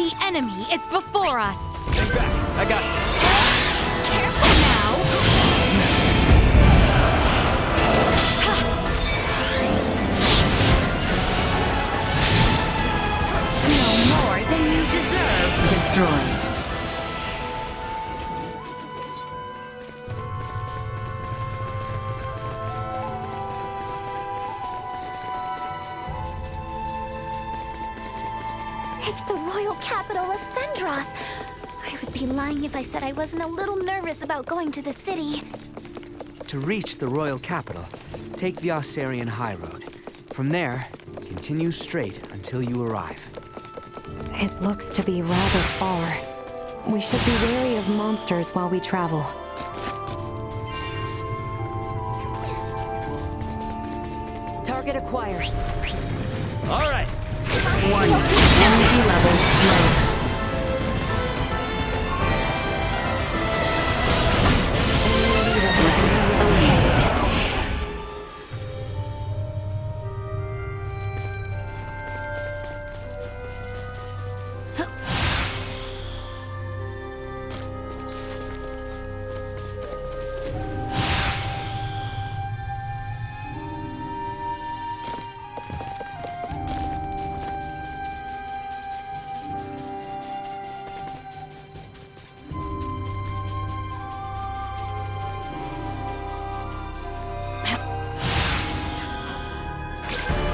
The enemy is before us. Hang back. I got this. Careful now. No more than you deserve. Destroy. It's the royal capital of Sendros. I would be lying if I said I wasn't a little nervous about going to the city. To reach the royal capital, take the Osarian High Road. From there, continue straight until you arrive. It looks to be rather far. We should be wary of monsters while we travel. Target acquired. All right. 1. Energy levels low.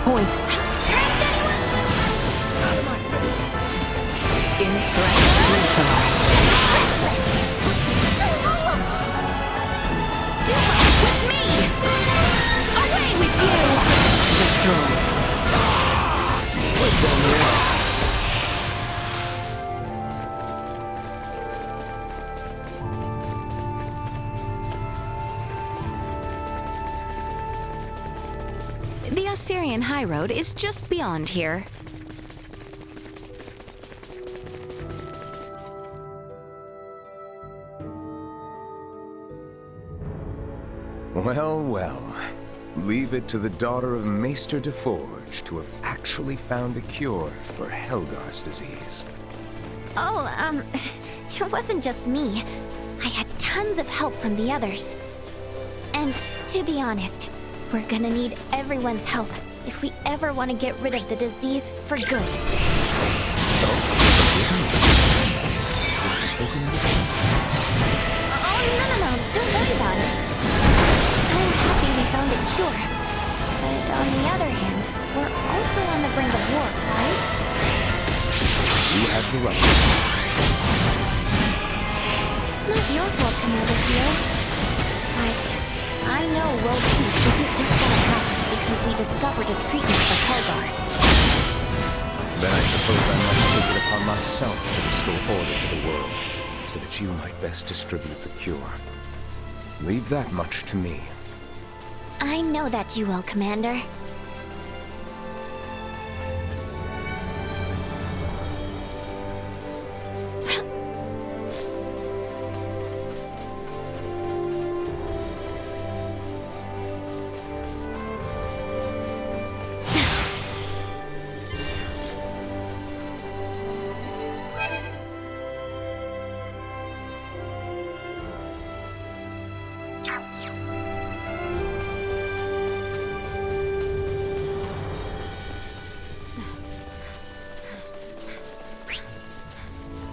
Point. Incorrect. Neutralized. With me! Away with you! Destroy. What's on there? The Osarian High Road is just beyond here. Well, well. Leave it to the daughter of Maester DeForge to have actually found a cure for Helgar's disease. Oh, it wasn't just me. I had tons of help from the others. And to be honest, we're gonna need everyone's help if we ever want to get rid of the disease for good. Oh, no, don't worry about it. I'm so happy we found a cure. But on the other hand, we're also on the brink of war, right? You have the right. It's not your fault, Commander Theo. But I know world peace isn't just gonna happen because we discovered a treatment for Helgars. Then I suppose I must take it upon myself to restore order to the world, so that you might best distribute the cure. Leave that much to me. I know that you will, Commander.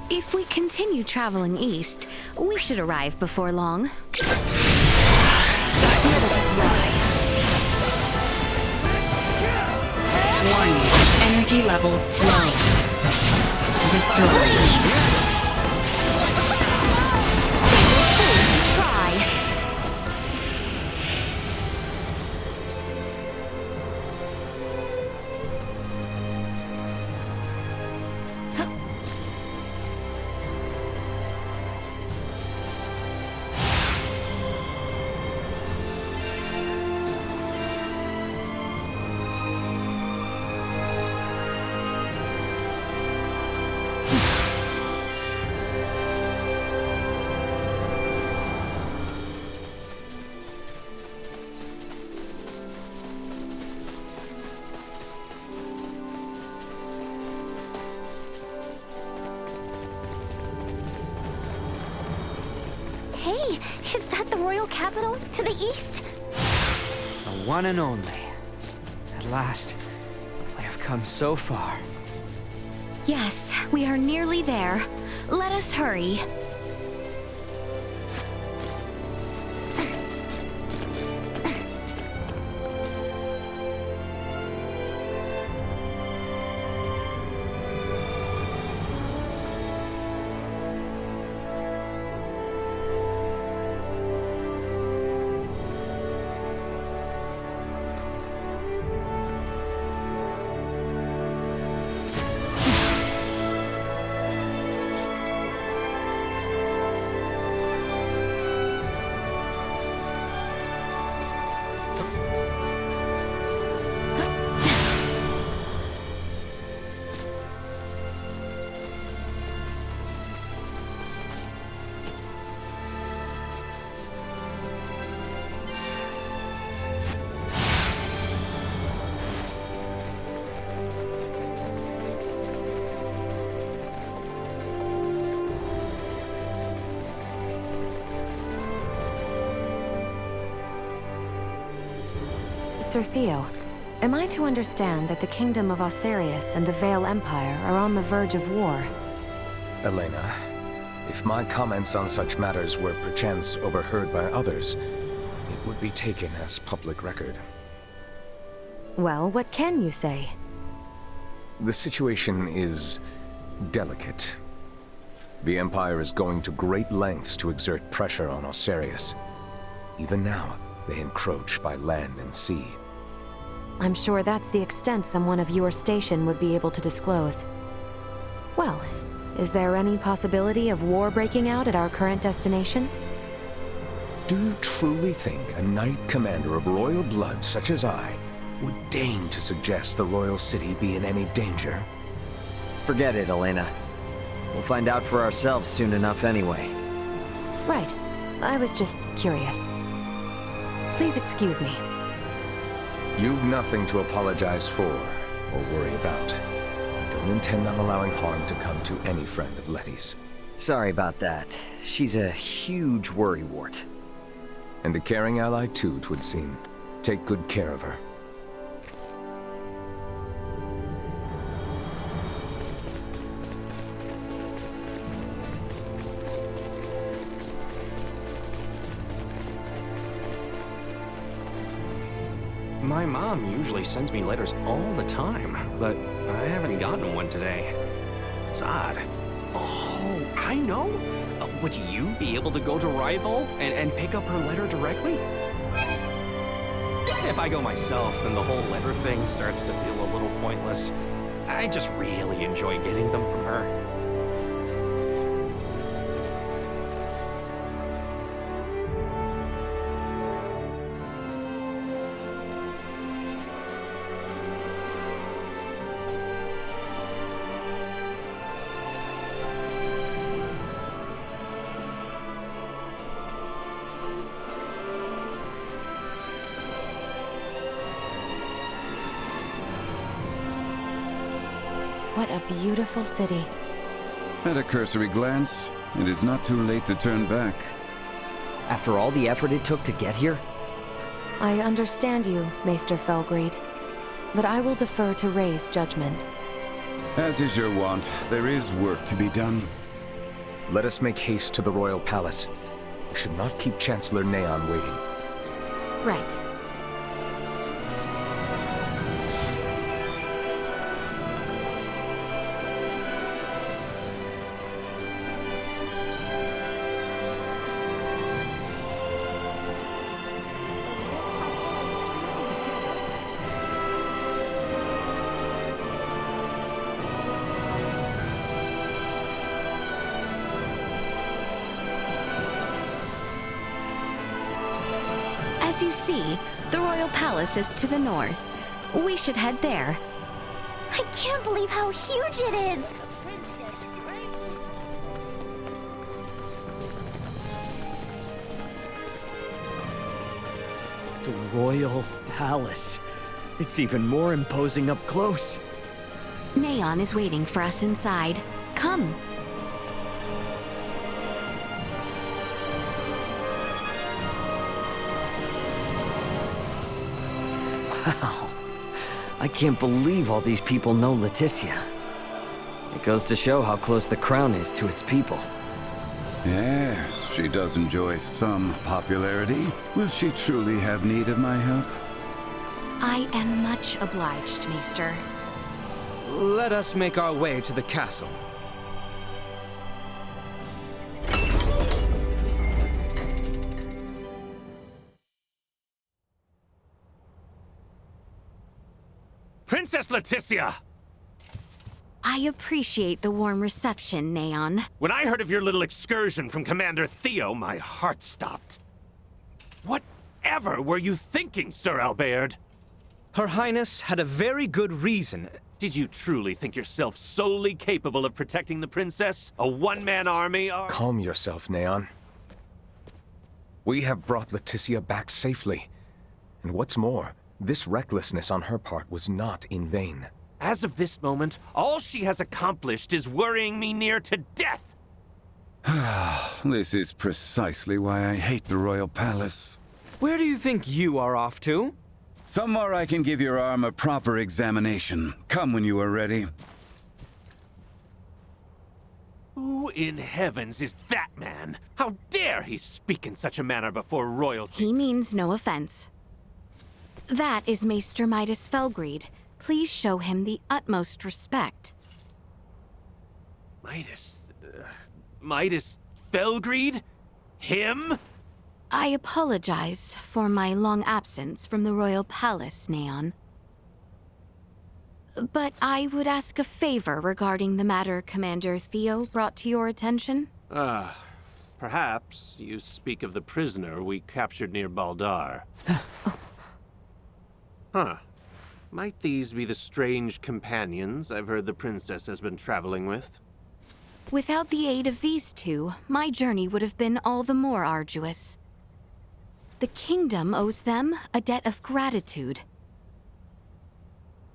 If we continue traveling east, we should arrive before long. 1. Energy levels low. Destroy. Try. Is that the royal capital to the east? The one and only. At last, we have come so far. Yes, we are nearly there. Let us hurry. Sir Theo, am I to understand that the Kingdom of Osarius and the Vale Empire are on the verge of war? Elena, if my comments on such matters were perchance overheard by others, it would be taken as public record. Well, what can you say? The situation is delicate. The Empire is going to great lengths to exert pressure on Osarius. Even now, they encroach by land and sea. I'm sure that's the extent someone of your station would be able to disclose. Well, is there any possibility of war breaking out at our current destination? Do you truly think a knight commander of royal blood such as I would deign to suggest the royal city be in any danger? Forget it, Elena. We'll find out for ourselves soon enough anyway. Right. I was just curious. Please excuse me. You've nothing to apologize for or worry about. I don't intend on allowing harm to come to any friend of Letty's. Sorry about that. She's a huge worrywart. And a caring ally too, 'twould seem. Take good care of her. My mom usually sends me letters all the time, but I haven't gotten one today. It's odd. Oh, I know! Would you be able to go to Rival and pick up her letter directly? If I go myself, then the whole letter thing starts to feel a little pointless. I just really enjoy getting them from her. What a beautiful city. At a cursory glance, it is not too late to turn back. After all the effort it took to get here? I understand you, Maester Felgreed, but I will defer to Ray's judgment. As is your wont, there is work to be done. Let us make haste to the royal palace. We should not keep Chancellor Neon waiting. Right. As you see, the royal palace is to the north. We should head there. I can't believe how huge it is! The Royal Palace. It's even more imposing up close. Neon is waiting for us inside. Come. Wow. I can't believe all these people know Leticia. It goes to show how close the crown is to its people. Yes, she does enjoy some popularity. Will she truly have need of my help? I am much obliged, Maester. Let us make our way to the castle. Princess Leticia! I appreciate the warm reception, Neon. When I heard of your little excursion from Commander Theo, my heart stopped. Whatever were you thinking, Sir Albert? Her Highness had a very good reason. Did you truly think yourself solely capable of protecting the princess? A one-man army? Calm yourself, Neon. We have brought Leticia back safely. And what's more, this recklessness on her part was not in vain. As of this moment, all she has accomplished is worrying me near to death! This is precisely why I hate the Royal Palace. Where do you think you are off to? Somewhere I can give your arm a proper examination. Come when you are ready. Who in heavens is that man? How dare he speak in such a manner before royalty? He means no offense. That is Maester Midas Felgreed. Please show him the utmost respect. Midas Felgreed? Him? I apologize for my long absence from the Royal Palace, Neon. But I would ask a favor regarding the matter Commander Theo brought to your attention. Perhaps you speak of the prisoner we captured near Baldar. Huh. Might these be the strange companions I've heard the princess has been traveling with? Without the aid of these two, my journey would have been all the more arduous. The kingdom owes them a debt of gratitude.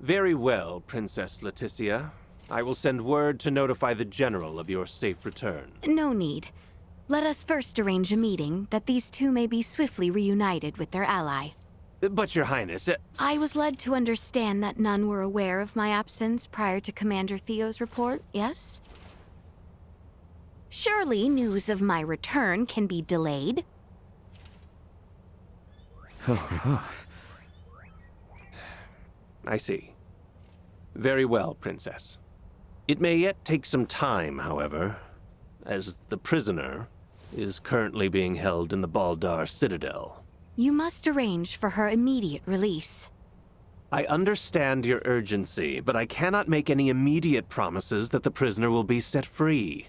Very well, Princess Leticia. I will send word to notify the general of your safe return. No need. Let us first arrange a meeting that these two may be swiftly reunited with their ally. But, Your Highness, I was led to understand that none were aware of my absence prior to Commander Theo's report, yes? Surely news of my return can be delayed. I see. Very well, Princess. It may yet take some time, however, as the prisoner is currently being held in the Baldar Citadel. You must arrange for her immediate release. I understand your urgency, but I cannot make any immediate promises that the prisoner will be set free.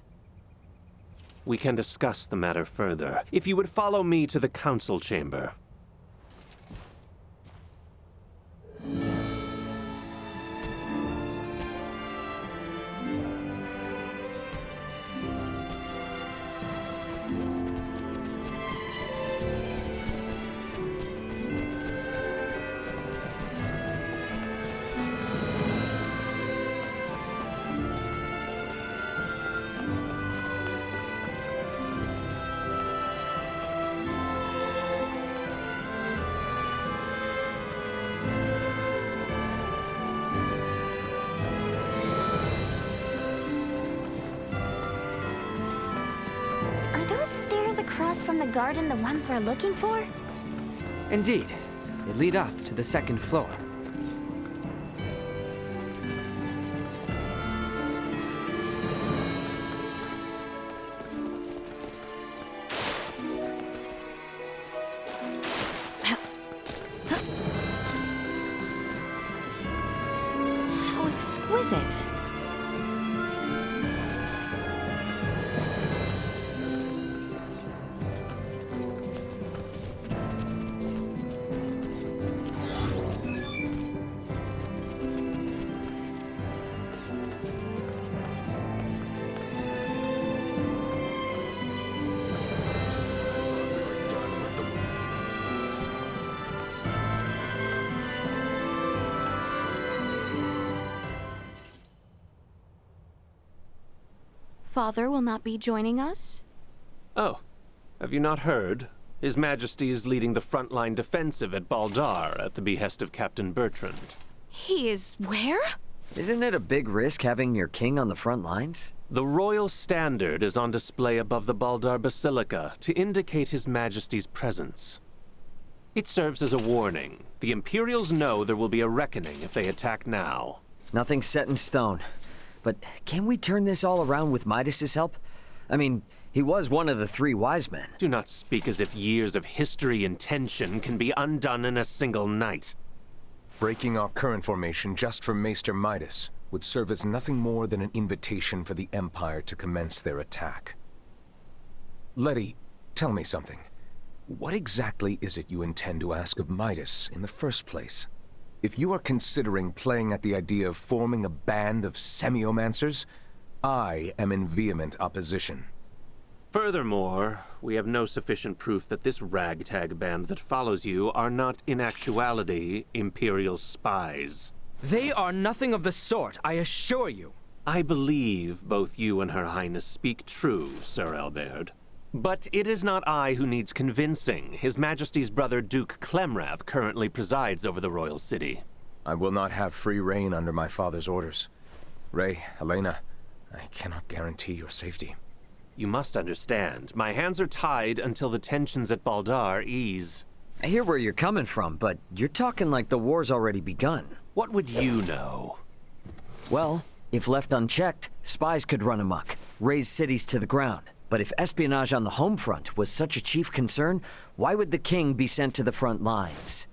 We can discuss the matter further, if you would follow me to the council chamber. Across from the garden the ones we're looking for? Indeed. They lead up to the second floor. How exquisite. Father will not be joining us? Oh, have you not heard? His Majesty is leading the frontline defensive at Baldar at the behest of Captain Bertrand. He is where? Isn't it a big risk having your king on the front lines? The royal standard is on display above the Baldar Basilica to indicate His Majesty's presence. It serves as a warning. The Imperials know there will be a reckoning if they attack now. Nothing's set in stone. But can we turn this all around with Midas's help? I mean, he was one of the 3 wise men. Do not speak as if years of history and tension can be undone in a single night. Breaking our current formation just for Maester Midas would serve as nothing more than an invitation for the Empire to commence their attack. Letty, tell me something. What exactly is it you intend to ask of Midas in the first place? If you are considering playing at the idea of forming a band of semiomancers, I am in vehement opposition. Furthermore, we have no sufficient proof that this ragtag band that follows you are not in actuality Imperial spies. They are nothing of the sort, I assure you. I believe both you and Her Highness speak true, Sir Albert. But it is not I who needs convincing. His Majesty's brother Duke Clemrav currently presides over the royal city. I will not have free reign under my father's orders. Ray, Helena, I cannot guarantee your safety. You must understand, my hands are tied until the tensions at Baldar ease. I hear where you're coming from, but you're talking like the war's already begun. What would you know? Well, if left unchecked, spies could run amok, raze cities to the ground. But if espionage on the home front was such a chief concern, why would the king be sent to the front lines?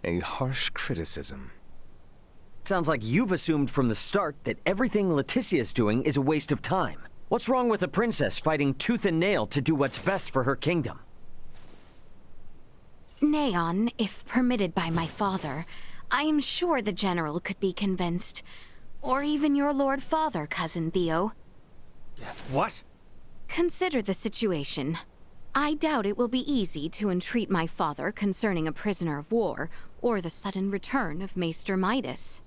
A harsh criticism. Sounds like you've assumed from the start that everything Leticia's doing is a waste of time. What's wrong with a princess fighting tooth and nail to do what's best for her kingdom? Neon, if permitted by my father, I am sure the general could be convinced. Or even your Lord Father, Cousin Theo. What? Consider the situation. I doubt it will be easy to entreat my father concerning a prisoner of war, or the sudden return of Maester Midas.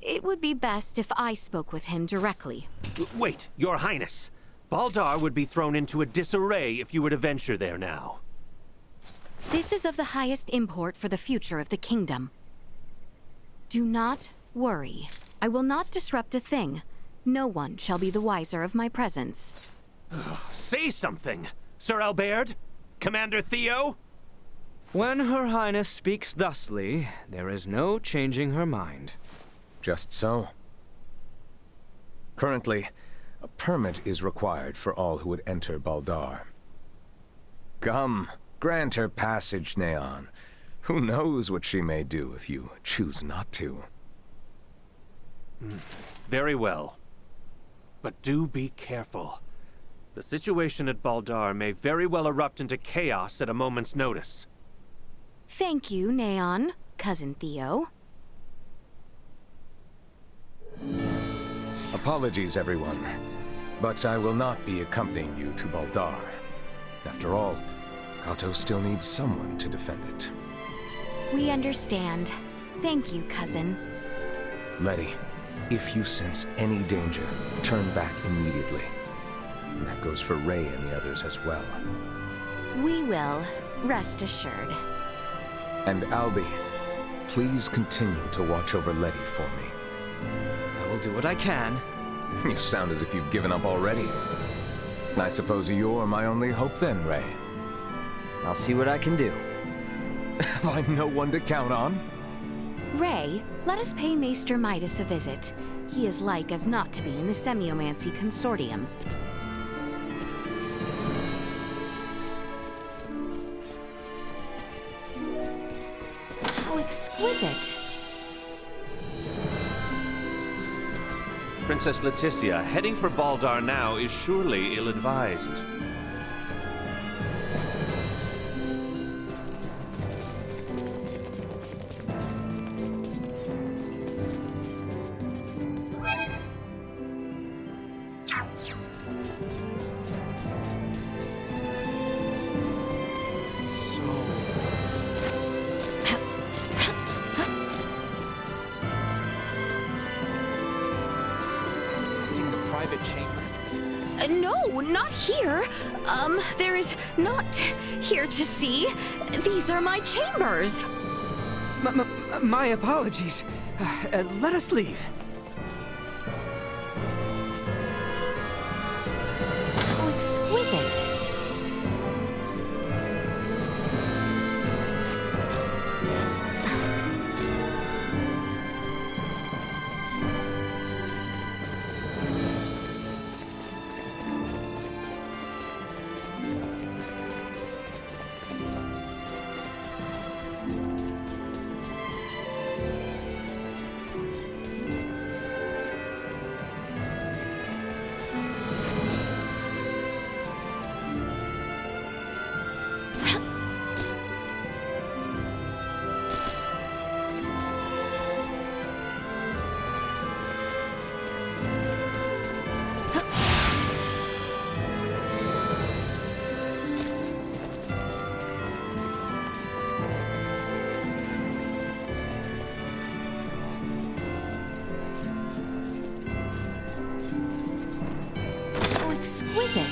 It would be best if I spoke with him directly. Wait, Your Highness. Baldar would be thrown into a disarray if you were to venture there now. This is of the highest import for the future of the kingdom. Do not worry. I will not disrupt a thing. No one shall be the wiser of my presence. Say something, Sir Albert? Commander Theo? When Her Highness speaks thusly, there is no changing her mind. Just so. Currently, a permit is required for all who would enter Baldar. Come, grant her passage, Neon. Who knows what she may do if you choose not to. Very well. But do be careful. The situation at Baldar may very well erupt into chaos at a moment's notice. Thank you, Neon, Cousin Theo. Apologies, everyone. But I will not be accompanying you to Baldar. After all, Kato still needs someone to defend it. We understand. Thank you, Cousin. Letty, if you sense any danger, turn back immediately. And that goes for Ray and the others as well. We will, rest assured. And Albie, please continue to watch over Letty for me. I will do what I can. You sound as if you've given up already. I suppose you're my only hope then, Ray. I'll see what I can do. Have I no one to count on? Ray, let us pay Maester Midas a visit. He is like as not to be in the Semiomancy Consortium. How exquisite! Princess Leticia, heading for Baldar now is surely ill-advised. No, not here. There is not here to see. These are my chambers. My apologies. Let us leave. How exquisite. Exquisite.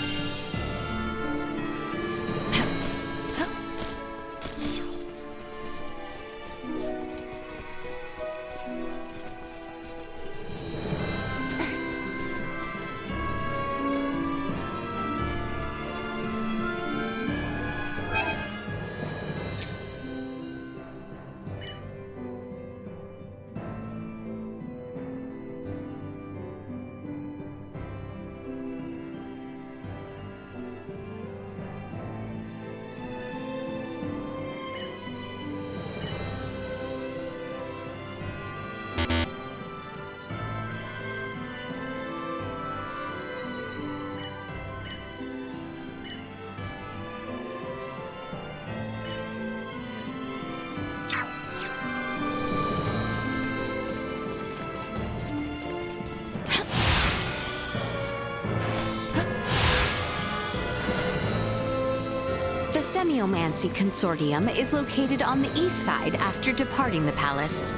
The Semiomancy Consortium is located on the east side after departing the palace.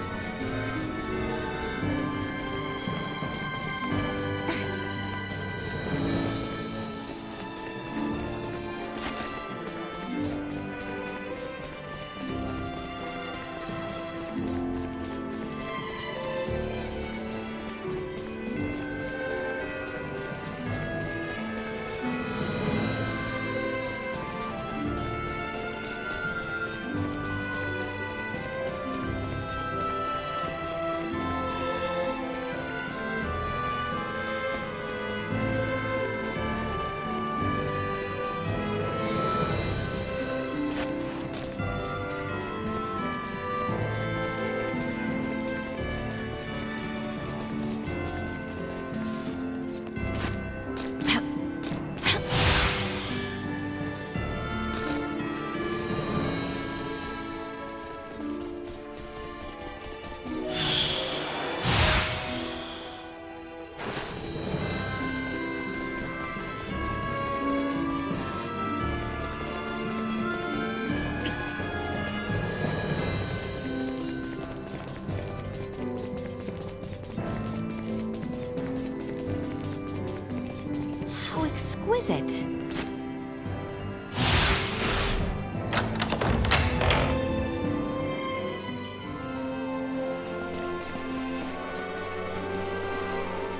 Exquisite.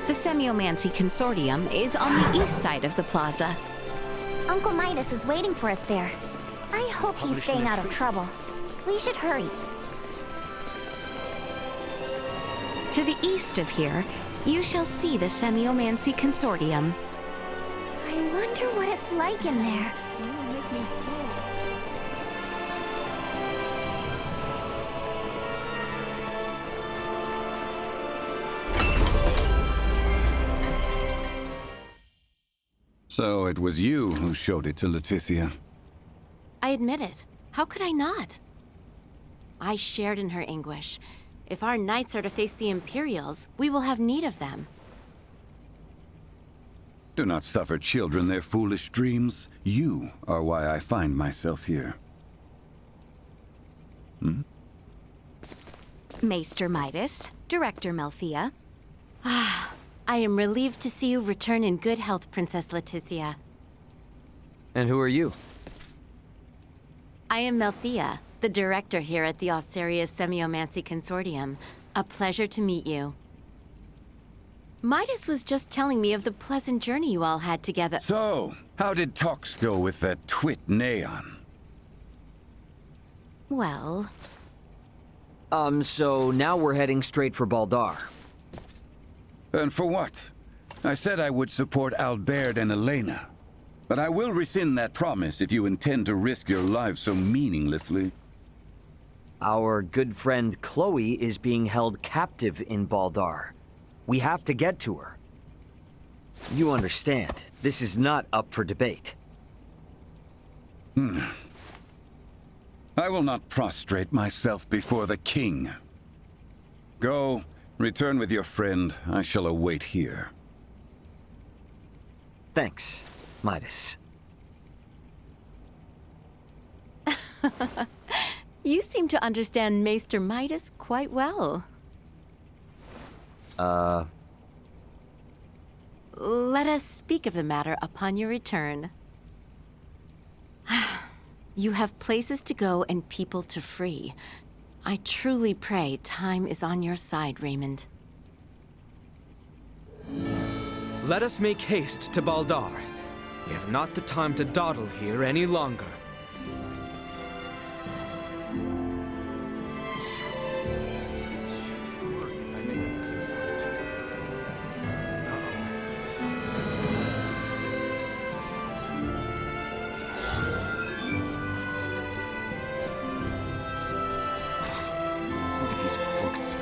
The Semiomancy Consortium is on the east side of the plaza. Uncle Midas is waiting for us there. I hope he's staying out of trouble. We should hurry. To the east of here, you shall see the Semiomancy Consortium. I wonder what it's like in there. So it was you who showed it to Leticia. I admit it. How could I not? I shared in her anguish. If our knights are to face the Imperials, we will have need of them. Do not suffer children their foolish dreams. You are why I find myself here. Maester Midas, Director Melthea. I am relieved to see you return in good health, Princess Leticia. And who are you? I am Melthea, the director here at the Osarius Semiomancy Consortium. A pleasure to meet you. Midas was just telling me of the pleasant journey you all had together. So, how did talks go with that twit Neon? Well, So now we're heading straight for Baldar. And for what? I said I would support Albert and Elena. But I will rescind that promise if you intend to risk your lives so meaninglessly. Our good friend Chloe is being held captive in Baldar. We have to get to her. You understand, this is not up for debate. I will not prostrate myself before the king. Go, return with your friend. I shall await here. Thanks, Midas. you seem to understand Maester Midas quite well. Let us speak of the matter upon your return. You have places to go and people to free. I truly pray time is on your side, Raymond. Let us make haste to Baldar. We have not the time to dawdle here any longer. Look at these books.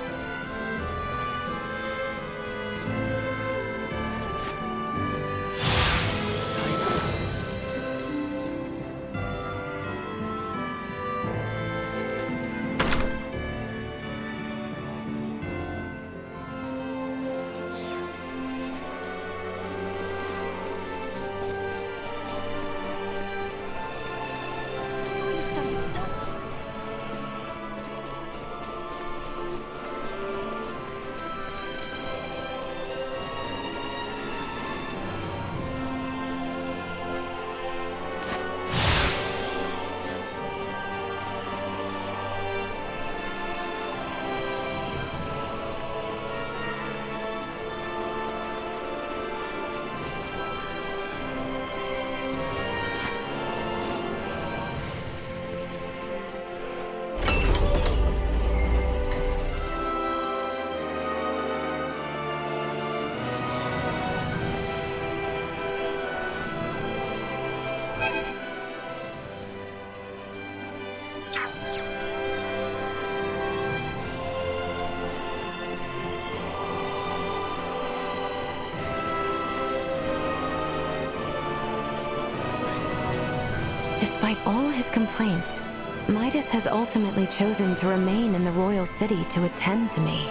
Despite all his complaints, Midas has ultimately chosen to remain in the royal city to attend to me.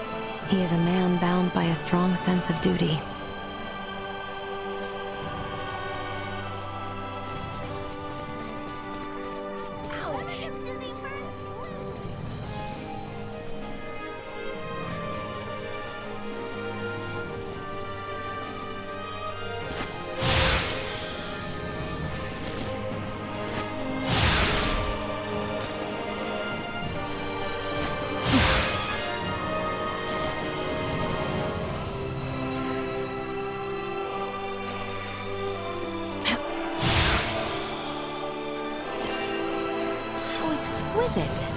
He is a man bound by a strong sense of duty. Exquisite.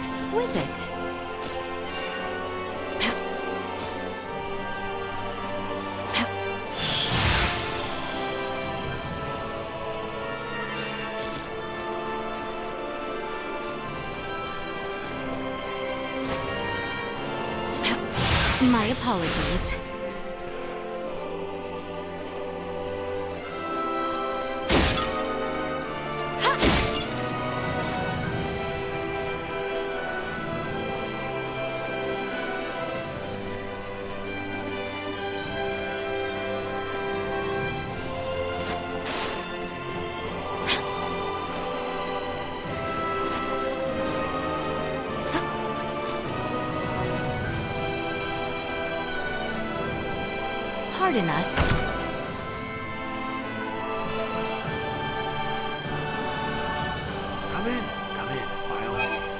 Exquisite. My apologies. Pardon us. Come in, by all means.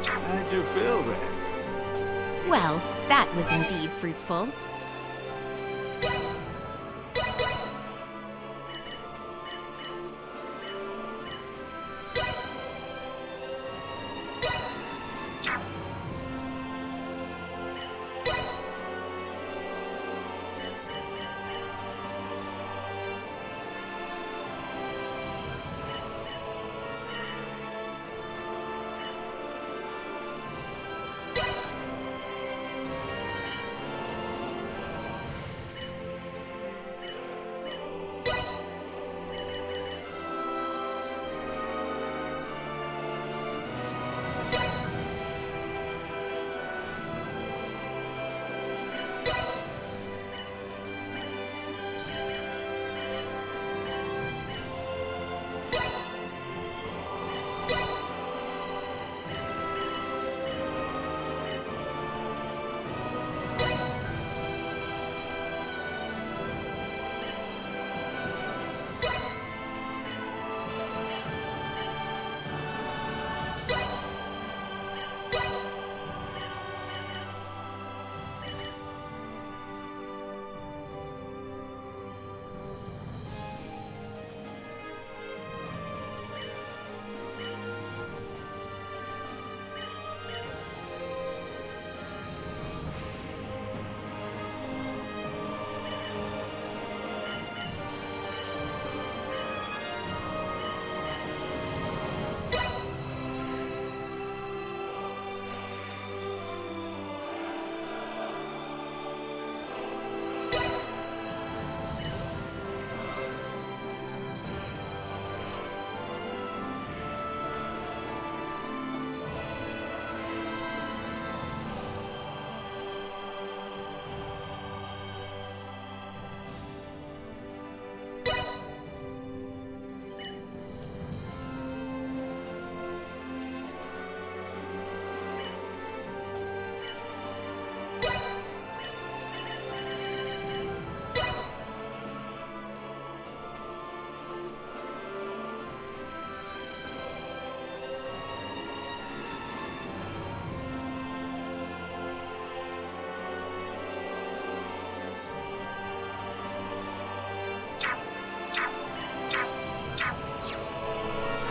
How'd you feel then? Well, that was indeed fruitful.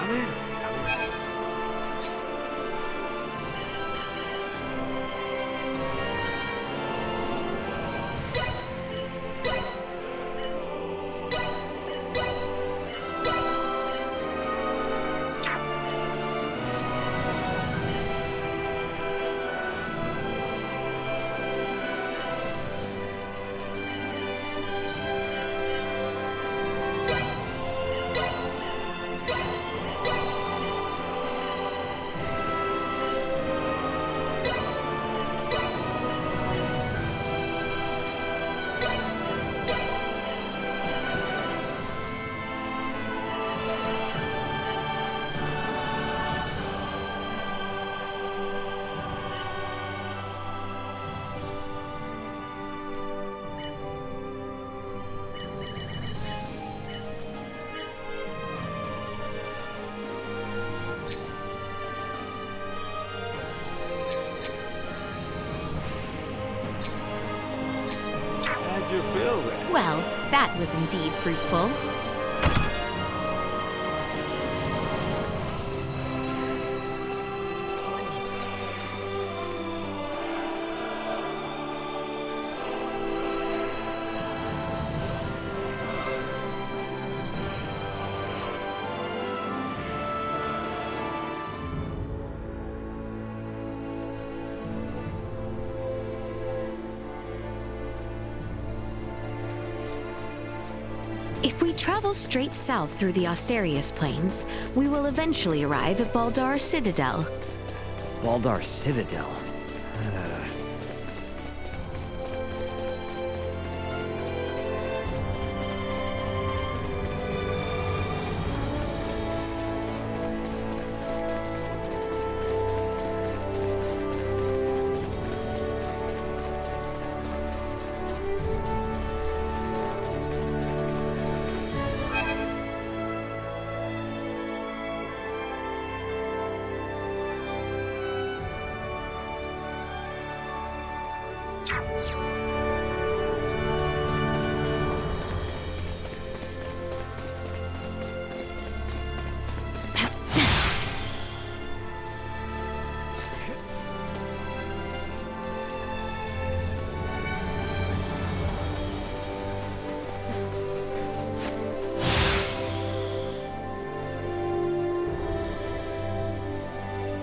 Come in, come in. How'd you feel then? Well, that was indeed fruitful. If we travel straight south through the Osarius Plains, we will eventually arrive at Baldar Citadel. Baldar Citadel.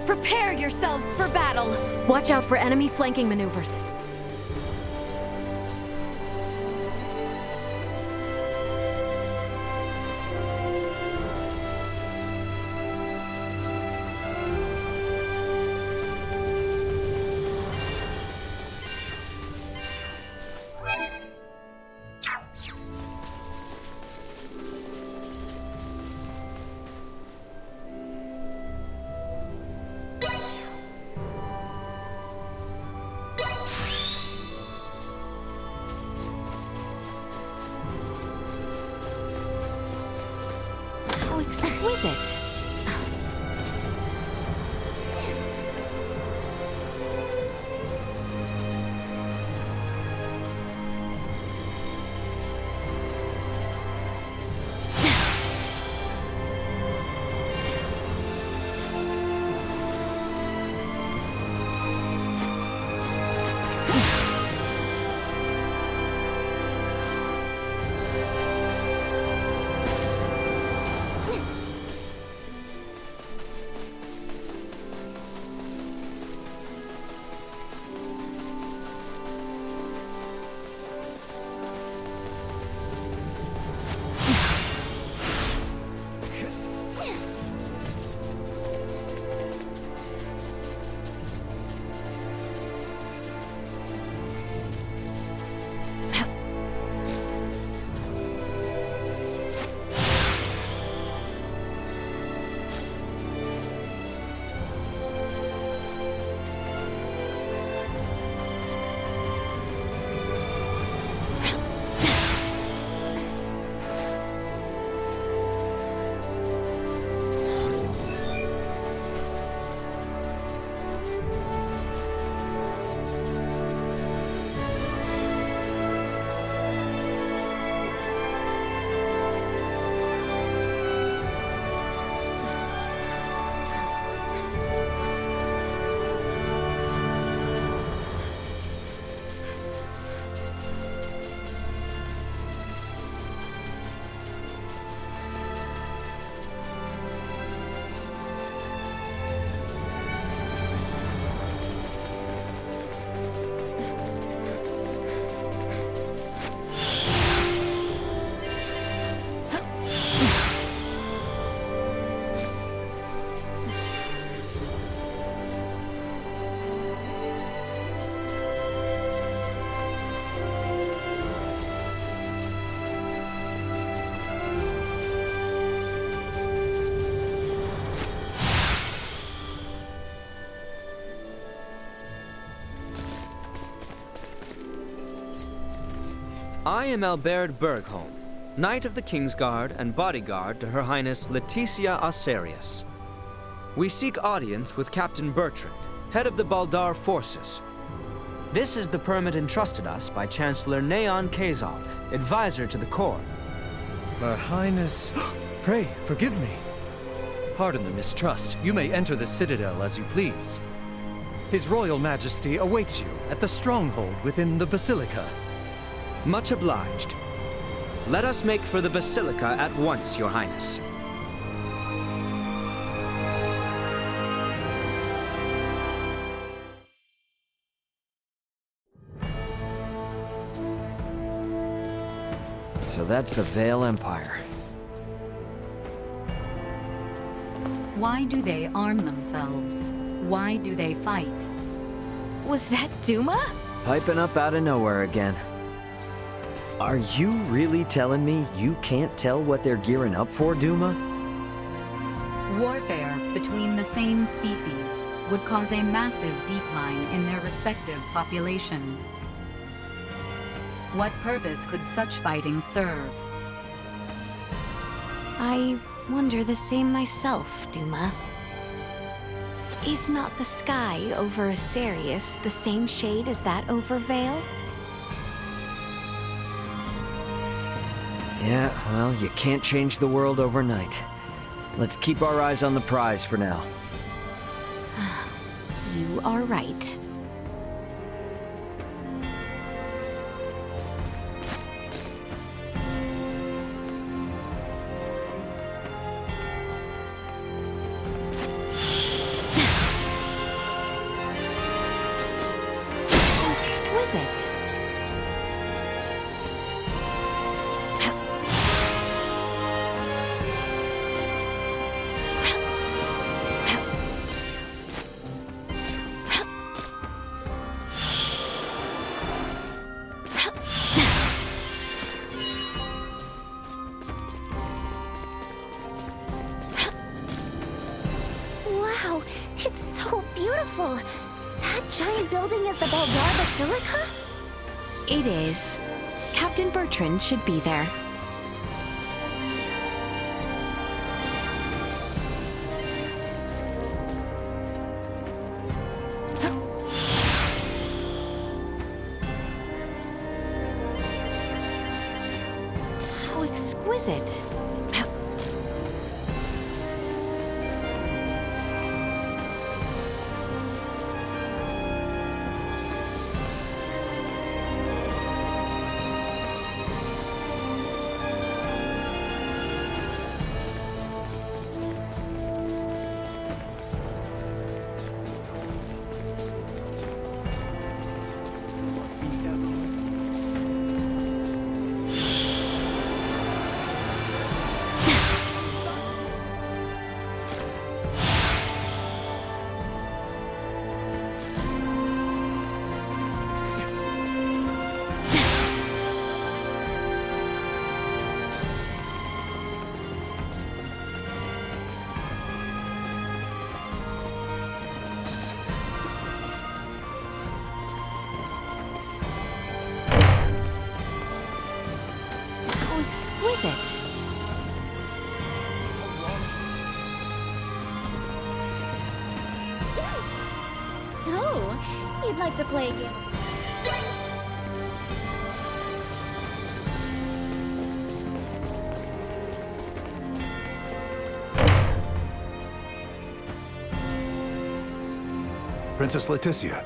Prepare yourselves for battle! Watch out for enemy flanking maneuvers. How exquisite! I am Albert Bergholm, Knight of the Kingsguard and bodyguard to Her Highness Leticia Osarius. We seek audience with Captain Bertrand, head of the Baldar forces. This is the permit entrusted us by Chancellor Neon Kazal, advisor to the Corps. Her Highness... Pray, forgive me. Pardon the mistrust. You may enter the Citadel as you please. His Royal Majesty awaits you at the stronghold within the Basilica. Much obliged. Let us make for the Basilica at once, Your Highness. So that's the Vale Empire. Why do they arm themselves? Why do they fight? Was that Duma? Piping up out of nowhere again. Are you really telling me you can't tell what they're gearing up for, Duma? Warfare between the same species would cause a massive decline in their respective population. What purpose could such fighting serve? I wonder the same myself, Duma. Is not the sky over Asarius the same shade as that over Vale? Yeah, well, you can't change the world overnight. Let's keep our eyes on the prize for now. You are right. Exquisite. Wow, it's so beautiful. That giant building is the Baldar Basilica? It is. Captain Bertrand should be there. How exquisite. Exquisite. Oh, you'd like to play a game? Princess Leticia.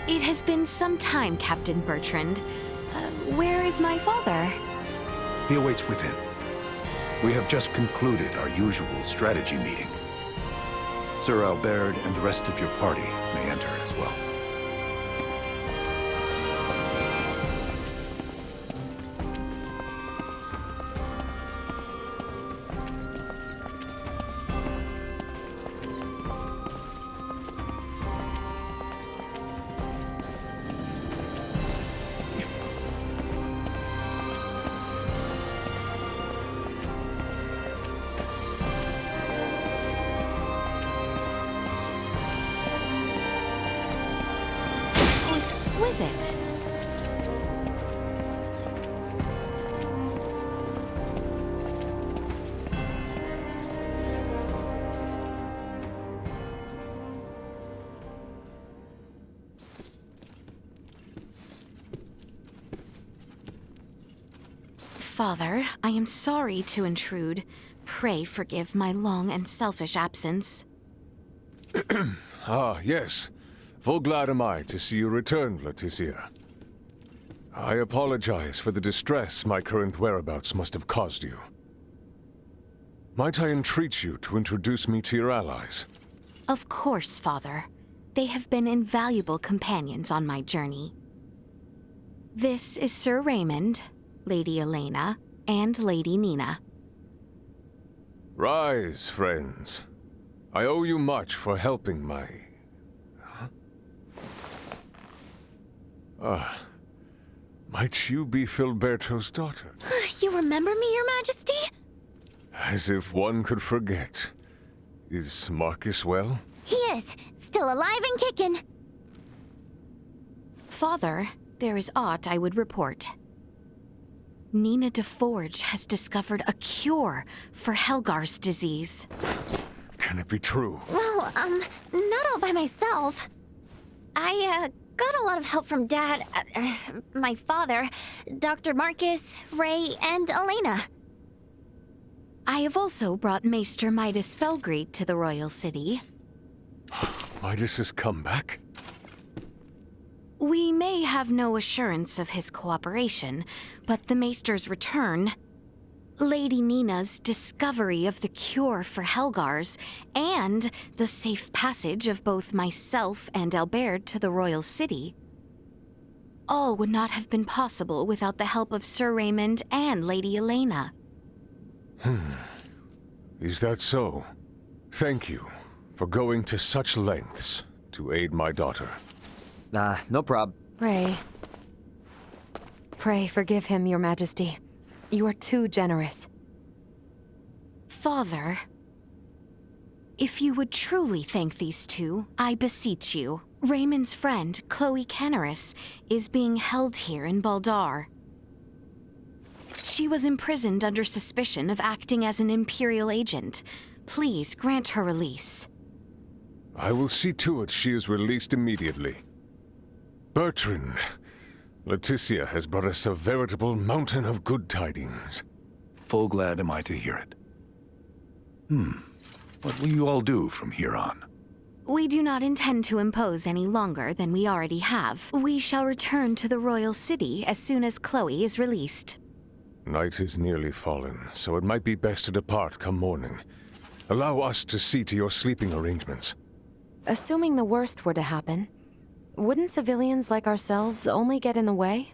It has been some time, Captain Bertrand. Where is my father? He awaits within. We have just concluded our usual strategy meeting. Sir Albert and the rest of your party may enter as well. Exquisite. Father, I am sorry to intrude. Pray forgive my long and selfish absence. Ah, yes. Full glad am I to see you returned, Leticia. I apologize for the distress my current whereabouts must have caused you. Might I entreat you to introduce me to your allies? Of course, Father. They have been invaluable companions on my journey. This is Sir Raymond, Lady Elena, and Lady Nina. Rise, friends. I owe you much for helping my... might you be Filberto's daughter? You remember me, Your Majesty? As if one could forget. Is Marcus well? He is. Still alive and kicking. Father, there is aught I would report. Nina de Forge has discovered a cure for Helgar's disease. Can it be true? Well, not all by myself. I, got a lot of help from Dad, my father, Dr. Marcus, Ray, and Elena. I have also brought Maester Midas Felgreed to the Royal City. Midas has come back? We may have no assurance of his cooperation, but the Maester's return, Lady Nina's discovery of the cure for Helgar's, and the safe passage of both myself and Albert to the Royal City, all would not have been possible without the help of Sir Raymond and Lady Elena. Is that so? Thank you for going to such lengths to aid my daughter. No prob. Ray. Pray forgive him, Your Majesty. You are too generous. Father, if you would truly thank these two, I beseech you. Raymond's friend, Chloe Canaris, is being held here in Baldar. She was imprisoned under suspicion of acting as an Imperial agent. Please grant her release. I will see to it she is released immediately. Bertrand, Leticia has brought us a veritable mountain of good tidings. Full glad am I to hear it. What will you all do from here on? We do not intend to impose any longer than we already have. We shall return to the Royal City as soon as Chloe is released. Night is nearly fallen, so it might be best to depart come morning. Allow us to see to your sleeping arrangements. Assuming the worst were to happen, wouldn't civilians like ourselves only get in the way?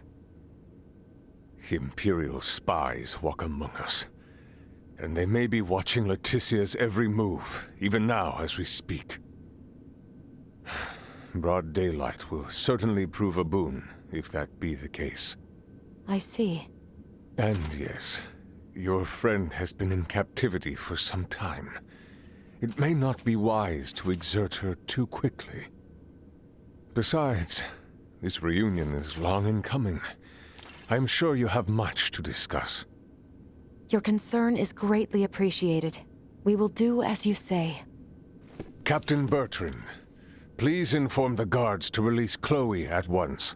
Imperial spies walk among us. And they may be watching Leticia's every move, even now as we speak. Broad daylight will certainly prove a boon, if that be the case. I see. And yes, your friend has been in captivity for some time. It may not be wise to exert her too quickly. Besides, this reunion is long in coming. I am sure you have much to discuss. Your concern is greatly appreciated. We will do as you say. Captain Bertrand, please inform the guards to release Chloe at once.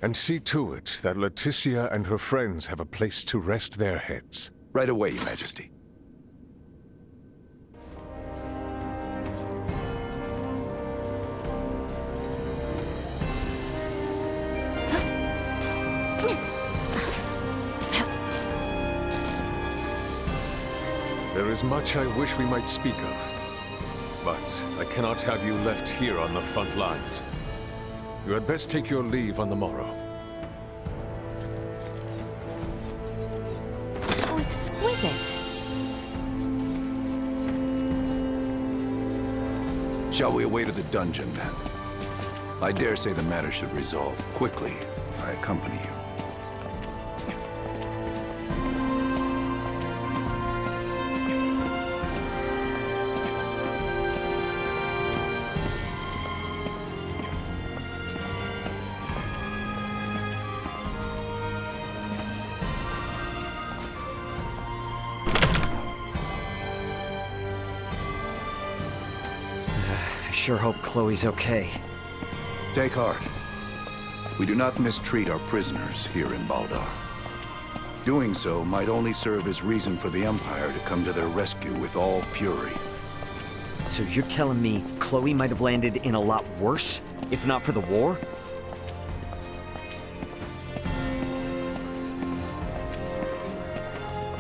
And see to it that Leticia and her friends have a place to rest their heads. Right away, Your Majesty. There is much I wish we might speak of, but I cannot have you left here on the front lines. You had best take your leave on the morrow. Oh, exquisite. Shall we away to the dungeon, then? I dare say the matter should resolve quickly if I accompany you. I sure hope Chloe's okay. Take heart. We do not mistreat our prisoners here in Baldar. Doing so might only serve as reason for the Empire to come to their rescue with all fury. So you're telling me Chloe might have landed in a lot worse, if not for the war?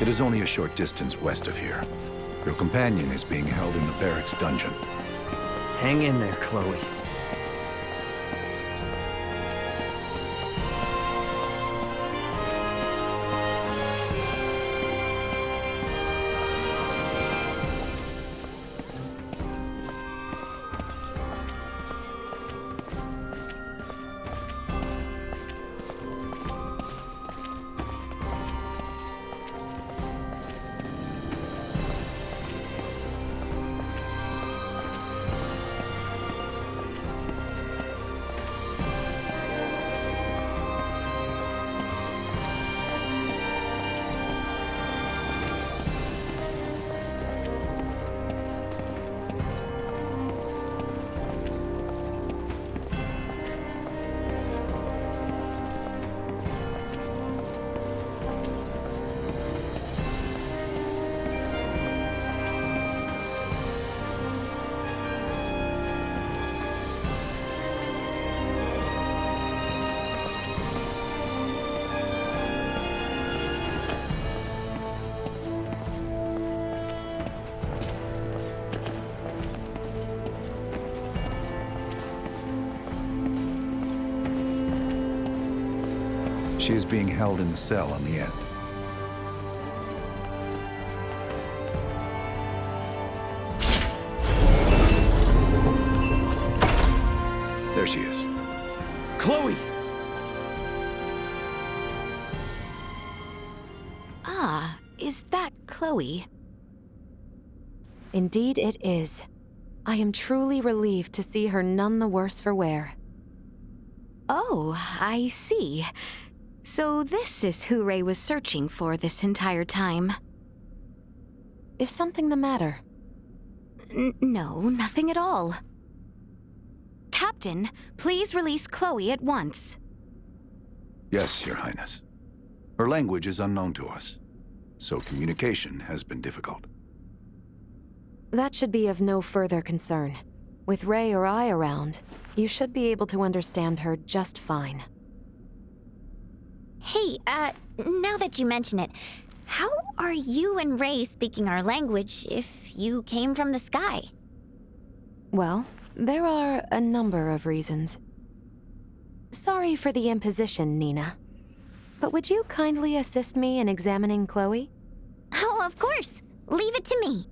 It is only a short distance west of here. Your companion is being held in the barracks dungeon. Hang in there, Chloe. She is being held in the cell on the end. There she is. Chloe! Ah, is that Chloe? Indeed it is. I am truly relieved to see her none the worse for wear. Oh, I see. So this is who Ray was searching for this entire time. Is something the matter? No, nothing at all. Captain, please release Chloe at once. Yes, Your Highness. Her language is unknown to us, so communication has been difficult. That should be of no further concern. With Ray or I around, you should be able to understand her just fine. Hey, now that you mention it, how are you and Ray speaking our language if you came from the sky? Well, there are a number of reasons. Sorry for the imposition, Nina. But would you kindly assist me in examining Chloe? Oh, of course. Leave it to me.